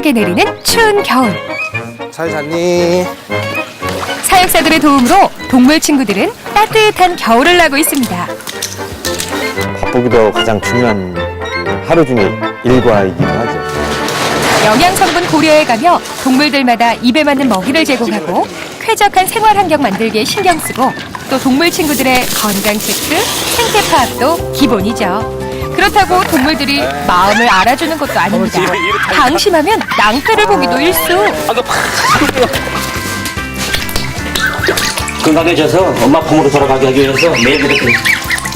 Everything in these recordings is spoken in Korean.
팽팽하게 내리는 추운 겨울. 잘 잤니? 사육사들의 도움으로 동물 친구들은 따뜻한 겨울을 나고 있습니다. 바쁘기도 가장 중요한 하루 중에 일과이기도 하죠. 영양 성분 고려해가며 동물들마다 입에 맞는 먹이를 제공하고 쾌적한 생활 환경 만들기에 신경 쓰고 또 동물 친구들의 건강 체크, 생태 파악도 기본이죠. 그렇다고 동물들이 마음을 알아주는 것도 아닙니다. 방심하면 낭패를 보기도 일쑤. 건강해져서 엄마 품으로 돌아가게 하기 위해서 매일 이렇게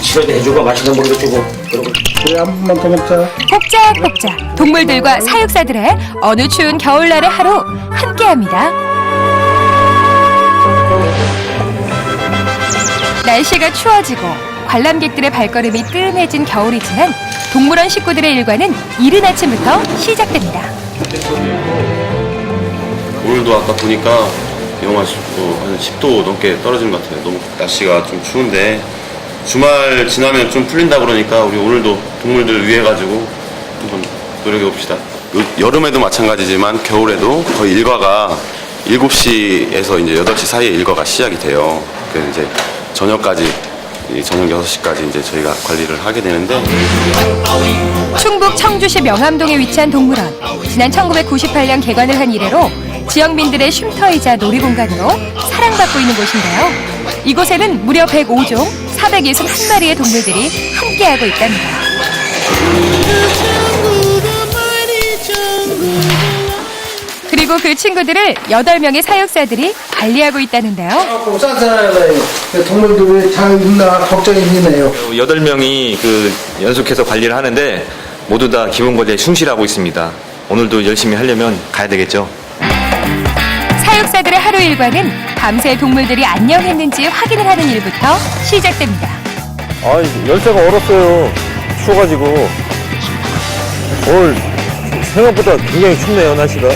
치료도 해주고 맛있는 먹이도 주고 그리고 그래, 한 번만 더 먹자. 복작복작 동물들과 사육사들의 어느 추운 겨울날의 하루 함께합니다. 날씨가 추워지고 관람객들의 발걸음이 뜸해진 겨울이지만 동물원 식구들의 일과는 이른 아침부터 시작됩니다. 오늘도 아까 보니까 영하 한 10도 넘게 떨어진 것 같아요. 너무 날씨가 좀 추운데 주말 지나면 좀 풀린다 그러니까 우리 오늘도 동물들 위해 가지고 한번 노력해 봅시다. 여름에도 마찬가지지만 겨울에도 거의 일과가 7시에서 이제 8시 사이에 일과가 시작이 돼요. 그래서 이제 저녁까지 저녁 6시까지 이제 저희가 관리를 하게 되는데 충북 청주시 명암동에 위치한 동물원. 지난 1998년 개관을 한 이래로 지역민들의 쉼터이자 놀이공간으로 사랑받고 있는 곳인데요. 이곳에는 무려 105종 461마리의 동물들이 함께하고 있답니다. 그리고 그 친구들을 8명의 사육사들이 관리하고 있다는데요. 짠짠해요. 동물들이 잘 있나 걱정이 되네요. 8명이 연속해서 관리를 하는데 모두 다 기본 과제에 충실하고 있습니다. 오늘도 열심히 하려면 가야 되겠죠. 사육사들의 하루 일과는 밤새 동물들이 안녕했는지 확인을 하는 일부터 시작됩니다. 열쇠가 얼었어요. 추워가지고. 오늘 생각보다 굉장히 춥네요, 날씨가.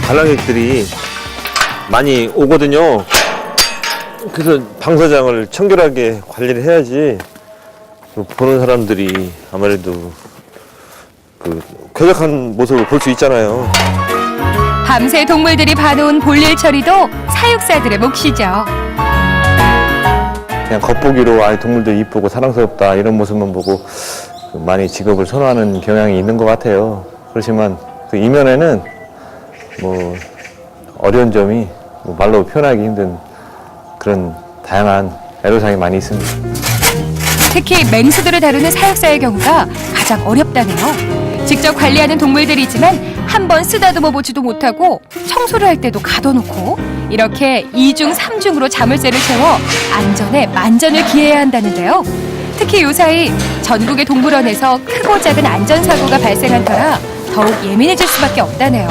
관람객들이 많이 오거든요. 그래서 방사장을 청결하게 관리를 해야지 보는 사람들이 아무래도 쾌적한 모습을 볼 수 있잖아요. 밤새 동물들이 봐놓은 볼일 처리도 사육사들의 몫이죠. 그냥 겉보기로 동물들 이쁘고 사랑스럽다 이런 모습만 보고 많이 직업을 선호하는 경향이 있는 것 같아요. 그렇지만 그 이면에는 어려운 점이 말로 표현하기 힘든 그런 다양한 애로사항이 많이 있습니다. 특히 맹수들을 다루는 사육사의 경우가 가장 어렵다네요. 직접 관리하는 동물들이지만 한 번 쓰다듬어 보지도 못하고 청소를 할 때도 가둬놓고 이렇게 2중 3중으로 자물쇠를 채워 안전에 만전을 기해야 한다는데요. 특히 요사이 전국의 동물원에서 크고 작은 안전사고가 발생한 터라 더욱 예민해질 수밖에 없다네요.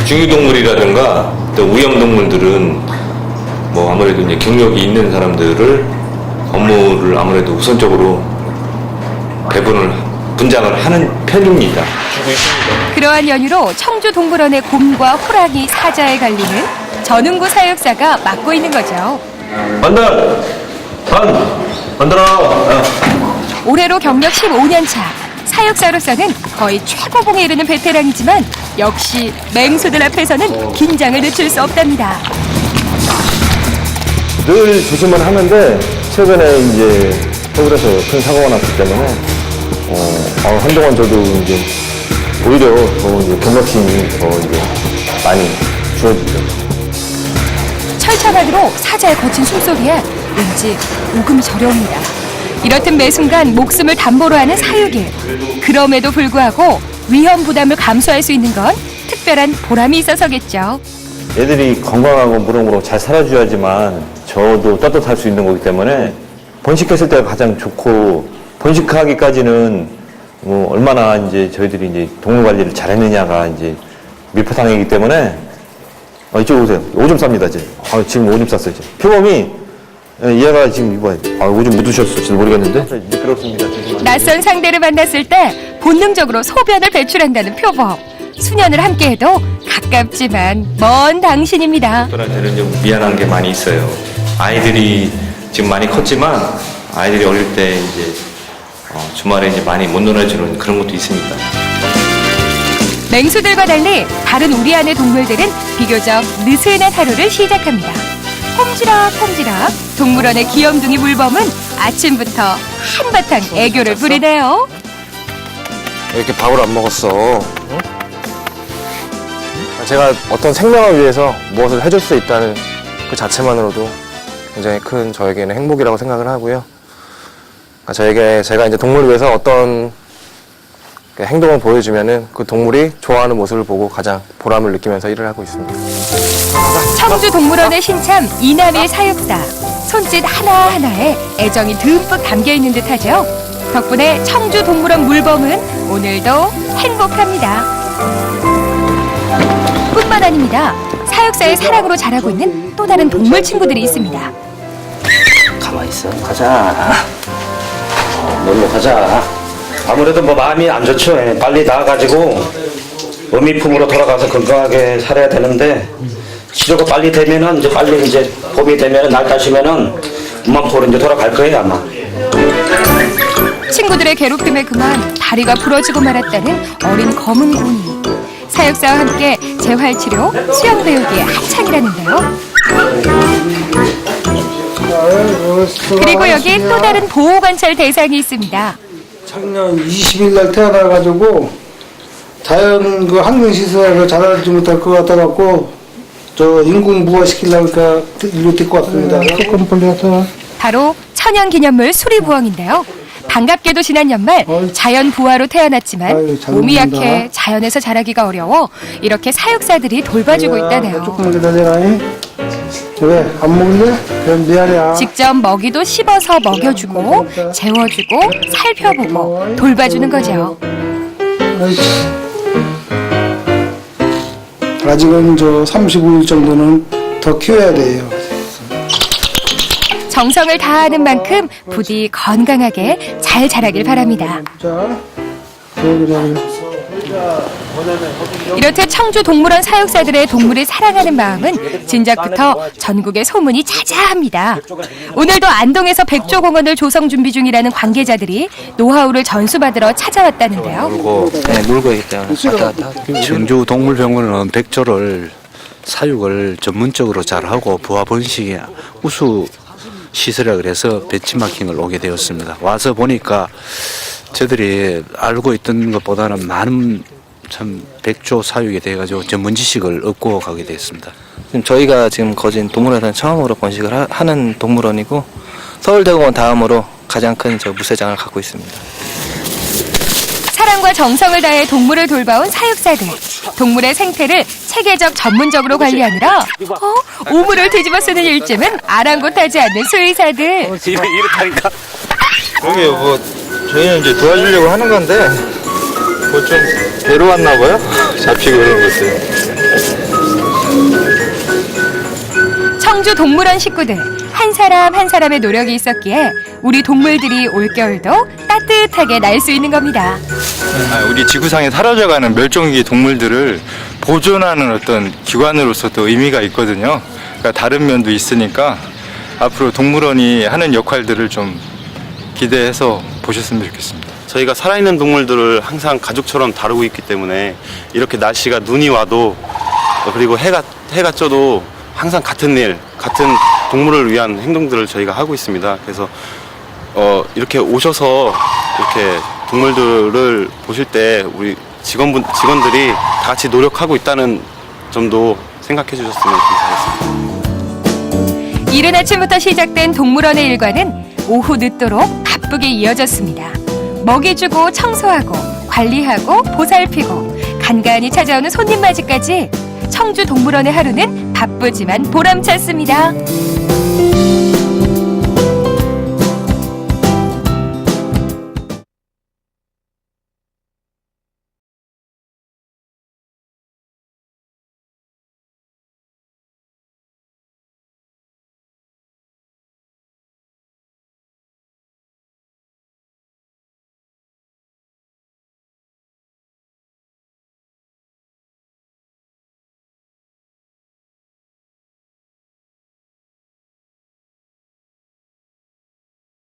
중유동물이라든가 또 위험동물들은 아무래도 이제 경력이 있는 사람들을 업무를 아무래도 우선적으로 분장을 하는 편입니다. 그러한 연유로 청주 동물원의 곰과 호랑이, 사자의 관리는 전웅구 사육사가 맡고 있는 거죠. 만들어. 올해로 경력 15년 차. 사육사로서는 거의 최고봉에 이르는 베테랑이지만 역시 맹수들 앞에서는 긴장을 늦출 수 없답니다. 늘 조심을 하는데 최근에 이제 서울에서 큰 사고가 났기 때문에 한동안 저도 이제 오히려 더 이제 경각심이 더 이제 많이 줄어들죠. 철창안으로 사자의 거친 숨소리에 왠지 오금이 저려옵니다. 이렇듯 매 순간 목숨을 담보로 하는 사육일. 그럼에도 불구하고 위험 부담을 감수할 수 있는 건 특별한 보람이 있어서겠죠. 얘들이 건강하고 무럭무럭 잘 살아줘야지만 저도 떳떳할 수 있는 거기 때문에 번식했을 때가 가장 좋고 번식하기까지는 얼마나 이제 저희들이 이제 동물 관리를 잘했느냐가 이제 밀포상이기 때문에 이쪽 오세요. 오줌 쌉니다 이제. 지금 오줌 쌌어요 이제. 표범이 얘가 지금 이거 오줌 묻으셨을지 모르겠는데 미끄럽습니다. 낯선 상대를 만났을 때 본능적으로 소변을 배출한다는 표범. 수년을 함께해도 가깝지만 먼 당신입니다. 저한테는 좀 미안한 게 많이 있어요. 아이들이 지금 많이 컸지만 아이들이 어릴 때 이제 주말에 이제 많이 못 놀아주는 그런 것도 있습니다. 맹수들과 달리 다른 우리 안의 동물들은 비교적 느슨한 하루를 시작합니다. 꼼지락꼼지락 동물원의 귀염둥이 물범은 아침부터 한바탕 애교를 부리네요. 왜 이렇게 밥을 안 먹었어? 응? 제가 어떤 생명을 위해서 무엇을 해줄 수 있다는 그 자체만으로도 굉장히 큰 저에게는 행복이라고 생각을 하고요. 그러니까 제가 이제 동물을 위해서 어떤 행동을 보여주면은 그 동물이 좋아하는 모습을 보고 가장 보람을 느끼면서 일을 하고 있습니다. 청주동물원의 신참 이남일 사육사. 손짓 하나하나에 애정이 듬뿍 담겨있는 듯하죠. 덕분에 청주동물원 물범은 오늘도 행복합니다. 뿐만 아닙니다. 사육사의 사랑으로 자라고 있는 또 다른 동물 친구들이 있습니다. 가만히 있어. 가자. 놀러 가자. 아무래도 뭐 마음이 안 좋죠. 예, 빨리 나아가지고 어미품으로 돌아가서 건강하게 살아야 되는데 치료가 빨리 되면은 이제 봄이 되면은 날 따시면은 엄마포로 이제 돌아갈 거예요 아마. 친구들의 괴롭힘에 그만 다리가 부러지고 말았다는 어린 검은 고니. 사육사와 함께 재활치료, 수영 배우기에 한창이라는데요. 그리고 여기 또 다른 보호관찰 대상이 있습니다. 작년 20일 날 태어나가지고 자연 그 환경시설을 잘하지 못할 것 같아갖고 저 인공 부화시키려고 그러니까 일로 데리고 왔습니다. 조금 빨리 왔다. 바로 천연기념물 수리부엉인데요. 반갑게도 지난 연말 자연 부화로 태어났지만 아유, 잘 몸이 먹는다. 약해 자연에서 자라기가 어려워 이렇게 사육사들이 돌봐주고 있다네요. 조금만 기다려라. 왜? 안 먹을래? 그럼 미안해. 직접 먹이도 씹어서 먹여주고 재워주고 살펴보고 돌봐주는 거죠. 아이씨. 아직은 저 35일 정도는 더 키워야 돼요. 정성을 다하는 만큼 부디 건강하게 잘 자라길 바랍니다. 자, 그래. 이렇듯 청주동물원 사육사들의 동물을 사랑하는 마음은 진작부터 전국에 소문이 자자합니다. 오늘도 안동에서 백조공원을 조성 준비 중이라는 관계자들이 노하우를 전수받으러 찾아왔다는데요. 물고 있기 때문에 왔다 갔다. 청주동물병원은 백조를 사육을 전문적으로 잘하고 부화 번식이 우수 시설이라 그래서 벤치마킹을 오게 되었습니다. 와서 보니까 저들이 알고 있던 것보다는 많은 참 백조 사육에 대해 가지고 전문 지식을 얻고 가게 됐습니다. 지금 저희가 지금 거진 동물원에서는 처음으로 번식을 하는 동물원이고 서울대공원 다음으로 가장 큰 저 무쇠장을 갖고 있습니다. 사랑과 정성을 다해 동물을 돌봐온 사육사들. 동물의 생태를 체계적 전문적으로 관리하느라 우물을 뒤집어 쓰는 일쯤은 아랑곳하지 않는 수의사들. 이렇다니까. 여기 뭐 저희는 이제 도와주려고 하는 건데 뭐 좀 괴로웠나 봐요. 잡히고 이런 것들. 청주 동물원 식구들 한 사람 한 사람의 노력이 있었기에 우리 동물들이 올겨울도 따뜻하게 날 수 있는 겁니다. 우리 지구상에 사라져가는 멸종위기 동물들을 보존하는 어떤 기관으로서도 의미가 있거든요. 그러니까 다른 면도 있으니까 앞으로 동물원이 하는 역할들을 좀 기대해서 보셨으면 좋겠습니다. 저희가 살아있는 동물들을 항상 가족처럼 다루고 있기 때문에 이렇게 날씨가 눈이 와도 그리고 해가 쪄도 항상 같은 일, 같은 동물을 위한 행동들을 저희가 하고 있습니다. 그래서 이렇게 오셔서 이렇게 동물들을 보실 때 우리 직원들이 다 같이 노력하고 있다는 점도 생각해 주셨으면 감사하겠습니다. 이른 아침부터 시작된 동물원의 일과는 오후 늦도록 바쁘게 이어졌습니다. 먹이 주고 청소하고 관리하고 보살피고 간간히 찾아오는 손님 맞이까지 청주 동물원의 하루는 바쁘지만 보람찼습니다.